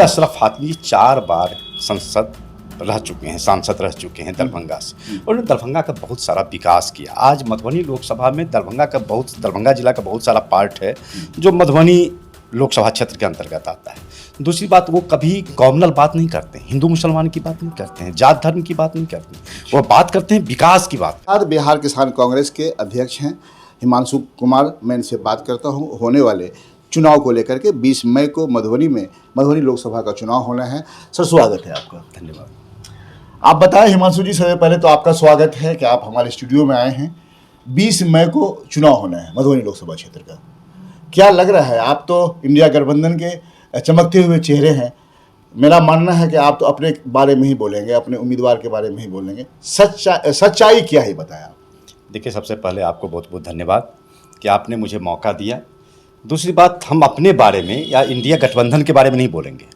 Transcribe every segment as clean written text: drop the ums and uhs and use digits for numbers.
अशरफ फातमी 4 बार सांसद रह चुके हैं दरभंगा से, और उन्होंने दरभंगा का बहुत सारा विकास किया। आज मधुबनी लोकसभा में दरभंगा जिला का बहुत सारा पार्ट है जो मधुबनी लोकसभा क्षेत्र के अंतर्गत आता है। दूसरी बात, वो कभी कॉमनल बात नहीं करते, हिंदू मुसलमान की बात नहीं करते हैं, जात धर्म की बात नहीं करते, वो बात करते हैं विकास की बात। आज बिहार किसान कांग्रेस के अध्यक्ष हैं हिमांशु कुमार। मैं इनसे बात करता हूं होने वाले चुनाव को लेकर के। 20 मई को मधुबनी लोकसभा का चुनाव होना है। सर, स्वागत है आपका। धन्यवाद। आप बताएं हिमांशु जी, सबसे पहले तो आपका स्वागत है कि आप हमारे स्टूडियो में आए हैं। 20 मई को चुनाव होना है मधुबनी लोकसभा क्षेत्र का। क्या लग रहा है? आप तो इंडिया गठबंधन के चमकते हुए चेहरे हैं। मेरा मानना है कि आप तो अपने बारे में ही बोलेंगे, अपने उम्मीदवार के बारे में ही बोलेंगे। सच्चाई क्या है बताया? देखिए, सबसे पहले आपको बहुत बहुत धन्यवाद कि आपने मुझे मौका दिया। दूसरी बात, हम अपने बारे में या इंडिया गठबंधन के बारे में नहीं बोलेंगे।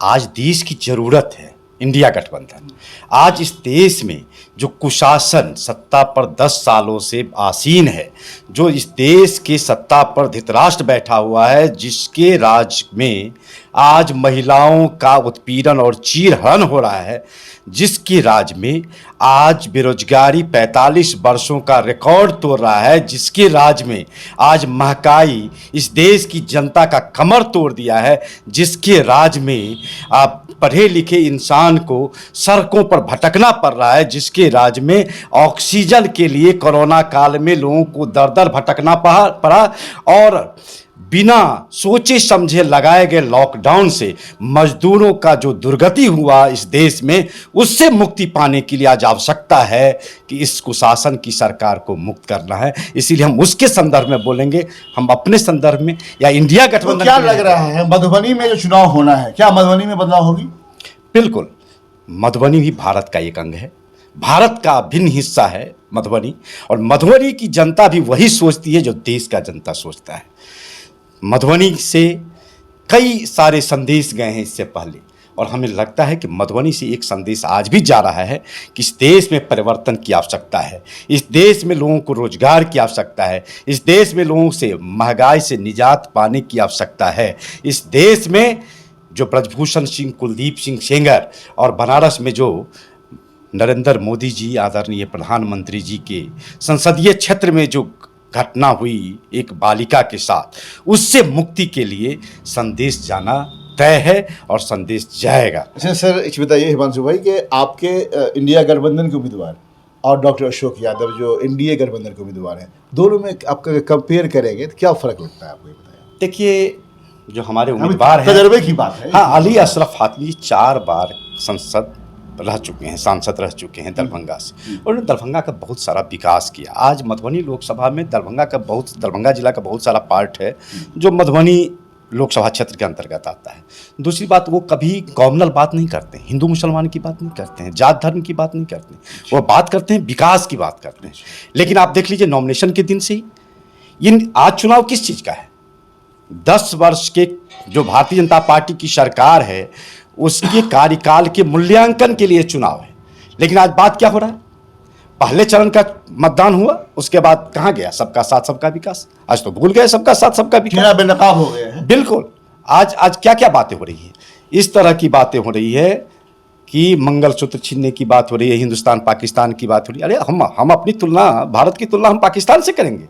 आज देश की ज़रूरत है इंडिया गठबंधन। आज इस देश में जो कुशासन सत्ता पर 10 सालों से आसीन है, जो इस देश के सत्ता पर धृतराष्ट्र बैठा हुआ है, जिसके राज में आज महिलाओं का उत्पीड़न और चीरहरण हो रहा है, जिसके राज में आज बेरोजगारी 45 वर्षों का रिकॉर्ड तोड़ रहा है, जिसके राज में आज महंगाई इस देश की जनता का कमर तोड़ दिया है, जिसके राज में आप पढ़े लिखे इंसान को सड़कों पर भटकना पड़ रहा है, जिसके राज में ऑक्सीजन के लिए कोरोना काल में लोगों को दर दर भटकना पड़ा, और बिना सोचे समझे लगाए गए लॉकडाउन से मजदूरों का जो दुर्गति हुआ इस देश में, उससे मुक्ति पाने के लिए आज आवश्यकता है कि इस कुशासन की सरकार को मुक्त करना है। इसीलिए हम उसके संदर्भ में बोलेंगे, हम अपने संदर्भ में या इंडिया गठबंधन। तो क्या लग रहा है मधुबनी में जो चुनाव होना है, क्या मधुबनी में बदलाव होगी? बिल्कुल, मधुबनी भी भारत का एक अंग है, भारत का भिन्न हिस्सा है मधुबनी, और मधुबनी की जनता भी वही सोचती है जो देश का जनता सोचता है। मधुबनी से कई सारे संदेश गए हैं इससे पहले, और हमें लगता है कि मधुबनी से एक संदेश आज भी जा रहा है कि इस देश में परिवर्तन की आवश्यकता है, इस देश में लोगों को रोजगार की आवश्यकता है, इस देश में लोगों से महंगाई से निजात पाने की आवश्यकता है। इस देश में जो ब्रजभूषण सिंह, कुलदीप सिंह सेंगर, और बनारस में जो नरेंद्र मोदी जी आदरणीय प्रधानमंत्री जी के संसदीय क्षेत्र में जो घटना हुई एक बालिका के साथ, उससे मुक्ति के लिए संदेश जाना तय है और संदेश जाएगा। अच्छा सर, एक बताइए हिमांशु भाई कि आपके इंडिया गठबंधन के उम्मीदवार और डॉक्टर अशोक यादव जो एनडीए गठबंधन के उम्मीदवार हैं, दोनों में आपका कंपेयर करेंगे तो क्या फ़र्क लगता है आपको, ये बताइए? देखिए, जो हमारे उम्मीदवार हैं, तजर्बे की बात है। हाँ, अली अशरफ फातमी 4 बार सांसद रह चुके हैं दरभंगा से, और उन्होंने दरभंगा का बहुत सारा विकास किया। आज मधुबनी लोकसभा में दरभंगा जिला का बहुत सारा पार्ट है जो मधुबनी लोकसभा क्षेत्र के अंतर्गत आता है। दूसरी बात, वो कभी कॉमनल बात नहीं करते, हिंदू मुसलमान की बात नहीं करते हैं, जात धर्म की बात नहीं करते, वो बात करते हैं विकास की बात करते हैं। लेकिन आप देख लीजिए, नॉमिनेशन के दिन से ही आज चुनाव किस चीज़ का है? 10 वर्ष के जो भारतीय जनता पार्टी की सरकार है उसके कार्यकाल के मूल्यांकन के लिए चुनाव है। लेकिन आज बात क्या हो रहा है? पहले चरण का मतदान हुआ, उसके बाद कहाँ गया सबका साथ सबका विकास? आज तो भूल गए सबका साथ सबका विकास, बेनकाब हो गए हैं। बिल्कुल। आज क्या क्या बातें हो रही है? इस तरह की बातें हो रही है कि मंगलसूत्र छीनने की बात हो रही है, हिंदुस्तान पाकिस्तान की बात हो रही है। अरे हम अपनी तुलना, भारत की तुलना हम पाकिस्तान से करेंगे?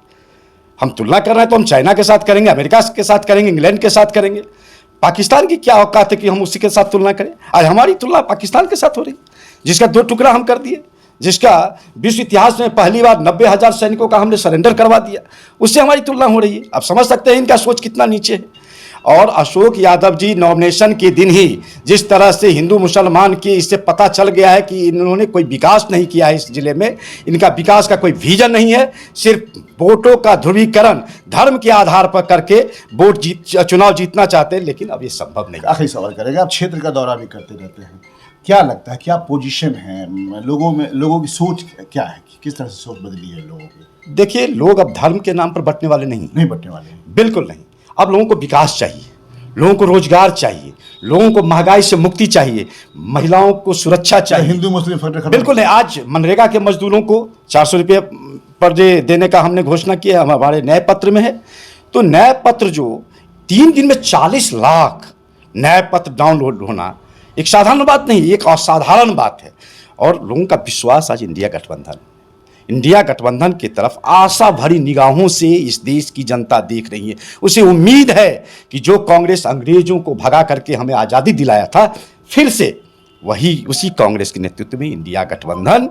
हम तुलना कर रहे हैं तो हम चाइना के साथ करेंगे, अमेरिका के साथ करेंगे, इंग्लैंड के साथ करेंगे। पाकिस्तान की क्या औकात है कि हम उसी के साथ तुलना करें? आज हमारी तुलना पाकिस्तान के साथ हो रही, जिसका 2 टुकड़ा हम कर दिए, जिसका विश्व इतिहास में पहली बार 90,000 सैनिकों का हमने सरेंडर करवा दिया, उससे हमारी तुलना हो रही है। आप समझ सकते हैं इनका सोच कितना नीचे है। और अशोक यादव जी नॉमिनेशन के दिन ही जिस तरह से हिंदू मुसलमान की इससे पता चल गया है कि इन्होंने कोई विकास नहीं किया है इस जिले में, इनका विकास का कोई विजन नहीं है, सिर्फ वोटों का ध्रुवीकरण धर्म के आधार पर करके चुनाव जीतना चाहते हैं, लेकिन अब ये संभव नहीं। आखिरी सवाल करेंगे, आप क्षेत्र का दौरा भी करते रहते हैं, क्या लगता है क्या पोजीशन है लोगों की सोच क्या है, किस तरह से सोच बदली है लोगों की? देखिए, लोग अब धर्म के नाम पर बंटने वाले नहीं बंटने वाले, बिल्कुल नहीं। अब लोगों को विकास चाहिए, लोगों को रोजगार चाहिए, लोगों को महंगाई से मुक्ति चाहिए, महिलाओं को सुरक्षा चाहिए। हिंदू मुस्लिम फर्क बिल्कुल नहीं। आज मनरेगा के मजदूरों को 400 रुपये पर डे देने का हमने घोषणा किया, हमारे न्याय पत्र में है। तो न्याय पत्र जो 3 दिन में 40 लाख न्याय पत्र डाउनलोड होना एक साधारण बात नहीं, एक असाधारण बात है। और लोगों का विश्वास आज इंडिया गठबंधन की तरफ आशा भरी निगाहों से इस देश की जनता देख रही है। उसे उम्मीद है कि जो कांग्रेस अंग्रेजों को भगा करके हमें आज़ादी दिलाया था, फिर से उसी कांग्रेस के नेतृत्व में इंडिया गठबंधन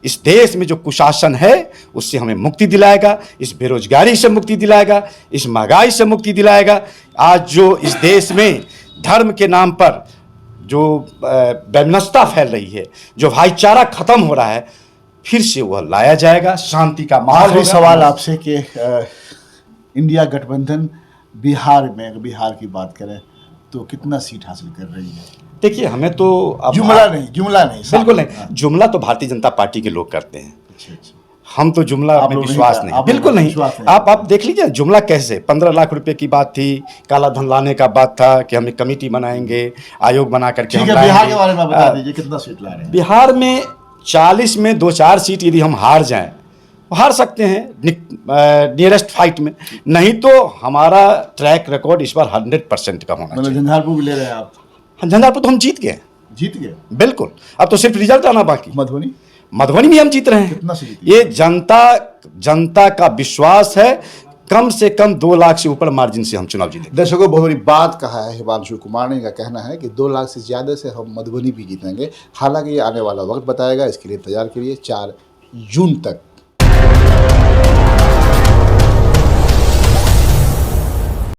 इस देश में जो कुशासन है उससे हमें मुक्ति दिलाएगा, इस बेरोजगारी से मुक्ति दिलाएगा, इस महंगाई से मुक्ति दिलाएगा। आज जो इस देश में धर्म के नाम पर जो वैमनस्यता फैल रही है, जो भाईचारा खत्म हो रहा है, फिर से वह लाया जाएगा, शांति का माहौल आखिरी होगा। सवाल आपसे कि इंडिया गठबंधन बिहार में, अगर बिहार की बात करें तो कितना सीट हासिल कर रही है? देखिए, हमें तो अब जुमला नहीं बिल्कुल नहीं, जुमला तो भारतीय जनता पार्टी के लोग करते हैं। अच्छा। हम तो जुमला आप में लोग नहीं विश्वास कर- नहीं, आप बिल्कुल लोग नहीं। विश्वास नहीं। आप देख लीजिए जुमला कैसे 15 लाख रुपए की बात थी, काला धन लाने का बात था कि हम एक कमेटी बनाएंगे, आयोग बना करके ठीक हम है, बिहार लाएंगे। के बारे में आप बता दीजिए कितना सीट ला रहे हैं? बिहार में 40 में 2-4 सीट यदि हम हार जाएं, हार सकते हैं नियरेस्ट फाइट में, नहीं तो हमारा ट्रैक रिकॉर्ड इस बार 100% का होना मतलब चाहिए। झंझारपुर भी ले रहे हैं आप? झंझारपुर तो हम जीत गए, जीत गए? बिल्कुल, अब तो सिर्फ रिजल्ट आना बाकी। मधुबनी भी हम जीत रहे हैं। कितना सीट? ये जनता का विश्वास है, कम से कम 2 लाख से ऊपर मार्जिन से हम चुनाव जीतेंगे। दर्शकों, बहुत बड़ी बात कहा है हिमांशु कुमार ने। इनका कहना है कि 2 लाख से ज़्यादा से हम मधुबनी भी जीतेंगे। हालांकि ये आने वाला वक्त बताएगा, इसके लिए इंतजार करिए 4 जून तक